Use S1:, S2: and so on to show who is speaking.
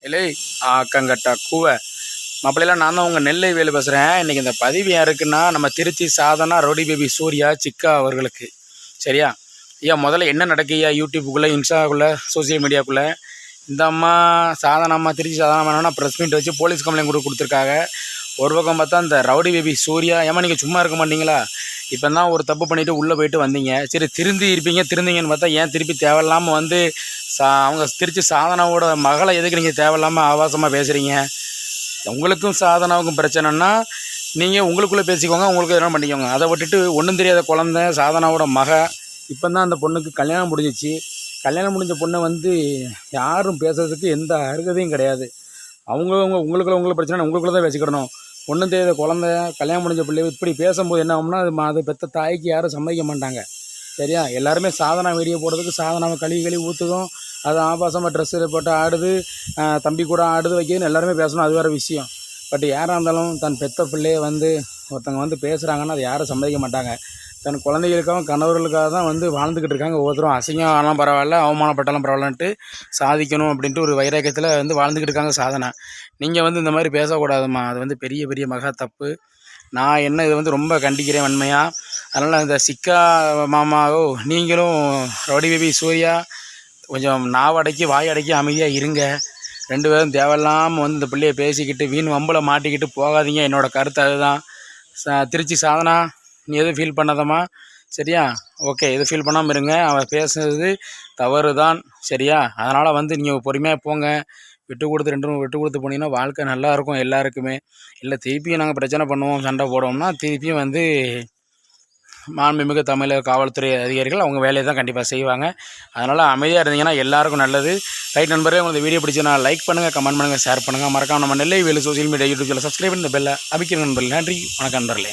S1: இல்லை ஆக்கங்கட்டா கூவ மாப்பிள்ளைலாம் நான் தான் உங்கள் நெல்லை வேலு பேசுகிறேன். இன்றைக்கி இந்த பதிவு யாருக்குன்னா நம்ம திருச்சி சாதனா ரவுடி பேபி சூர்யா சிக்கா அவர்களுக்கு. சரியா ஐயா, முதல்ல என்ன நடக்குய்யா யூடியூப்புக்குள்ளே இன்ஸ்டாக்குள்ளே சோசியல் மீடியாவுக்குள்ளே இந்த அம்மா சாதனா அம்மா திருச்சி சாதனா அம்மா ப்ரெஸ் மீட் வச்சு போலீஸ் கம்ப்ளைண்ட் கொடுத்துருக்காங்க. ஒரு பக்கம் பார்த்தா இந்த ரவுடி பேபி சூர்யா, ஏமா நீங்கள் சும்மா இருக்க மாட்டீங்களா? இப்போ தான் ஒரு தப்பு பண்ணிவிட்டு உள்ளே போயிட்டு வந்தீங்க, சரி திருந்தி இருப்பீங்க, திருந்திங்கன்னு பார்த்தா ஏன் திருப்பி தேவையில்லாமல் வந்து அவங்க திருச்சி சாதனாவோட மகளை எதுக்கு நீங்கள் தேவையில்லாமல் ஆபாசமாக பேசுகிறீங்க? உங்களுக்கும் சாதனாவுக்கும் பிரச்சனைன்னா நீங்கள் உங்களுக்குள்ளே பேசிக்கோங்க, உங்களுக்கு எதனா பண்ணிக்கோங்க. அதை விட்டுட்டு ஒன்றும் தெரியாத குழந்த சாதனாவோட இப்போ தான் அந்த பொண்ணுக்கு கல்யாணம் முடிஞ்சிச்சு. கல்யாணம் முடிஞ்ச பொண்ணை வந்து யாரும் பேசுறதுக்கு எந்த அருகதையும் கிடையாது. உங்களுக்குள்ள பிரச்சனை உங்களுக்குள்ள தான் பேசிக்கிடணும். ஒன்றும் தெரியாத குழந்த கல்யாணம் முடிஞ்ச பிள்ளை இப்படி பேசும்போது என்ன ஆகும்னா அது பெற்ற தாய்க்கு யாரும் சம்மதிக்க மாட்டாங்க. சரியா, எல்லாருமே சாதனா வீடியோ போடுறதுக்கு சாதனாவை கழுவி ஊற்றுதும், அது ஆபாசமாக ட்ரெஸ்ஸில் போட்டு ஆடுது, தம்பி கூட ஆடுது வைக்கிதுன்னு எல்லாருமே பேசணும், அது வேறு விஷயம். பட் யாராக இருந்தாலும் தன் பெற்ற பிள்ளையை வந்து ஒருத்தவங்க வந்து பேசுகிறாங்கன்னா அது யாரும் சம்மதிக்க மாட்டாங்க. தன் குழந்தைகளுக்காகவும் கணவர்களுக்காக தான் வந்து வாழ்ந்துக்கிட்டு இருக்காங்க. ஒவ்வொருத்தரும் அசிங்கம் ஆனாலும் பரவாயில்ல, அவமானப்பட்டாலும் பரவாயில்லன்ட்டு சாதிக்கணும் அப்படின்ட்டு ஒரு வைராக்கியத்தில் வந்து வாழ்ந்துக்கிட்டு இருக்காங்க சாதனை. நீங்கள் வந்து இந்த மாதிரி பேசக்கூடாதும்மா, அது வந்து பெரிய பெரிய மகா தப்பு. நான் என்ன இதை வந்து ரொம்ப கண்டிக்கிறேன் வன்மையாக. அதனால் இந்த சிக்கா மாமாவோ நீங்களும் ரவுடி பேபி சூர்யா கொஞ்சம் நாவடக்கி வாயடக்கி அமைதியாக இருங்க. 2 பேரும் தேவையில்லாமல் வந்து இந்த பிள்ளையை பேசிக்கிட்டு வீண் வம்பில் மாட்டிக்கிட்டு போகாதீங்க. என்னோடய கருத்து அதுதான். திருச்சி சாதனா, நீ எதுவும் ஃபீல் பண்ணாதம்மா. சரியா, ஓகே, எதுவும் ஃபீல் பண்ணாமல் இருங்க. அவன் பேசுனது தவறு தான். சரியா, அதனால் வந்து நீங்கள் பொறுமையாக போங்க. விட்டு கொடுத்து 2 விட்டு கொடுத்து போனீங்கன்னா வாழ்க்கை நல்லாயிருக்கும் எல்லாருக்குமே. இல்லை திருப்பியும் நாங்கள் பிரச்சனை பண்ணுவோம், சண்டை போடுவோம்னா திருப்பியும் வந்து மாண்புமிகு தமிழக காவல்துறை அதிகாரிகள் அவங்க வேலையை தான் கண்டிப்பாக செய்வாங்க. அதனால் அமைதியாக இருந்தீங்கன்னா எல்லாருக்கும் நல்லது. ரைட் நண்பரே, உங்களுக்கு வீடியோ பிடிச்சா லைக் பண்ணுங்கள், கமெண்ட் பண்ணுங்கள், ஷேர் பண்ணுங்கள். மறக்காம நம்ம Nellai Velu social media YouTube channel subscribe பண்ணி இந்த பெல்லை அமைக்கிற நண்பர்கள். நன்றி, வணக்கம் நண்பர்களே.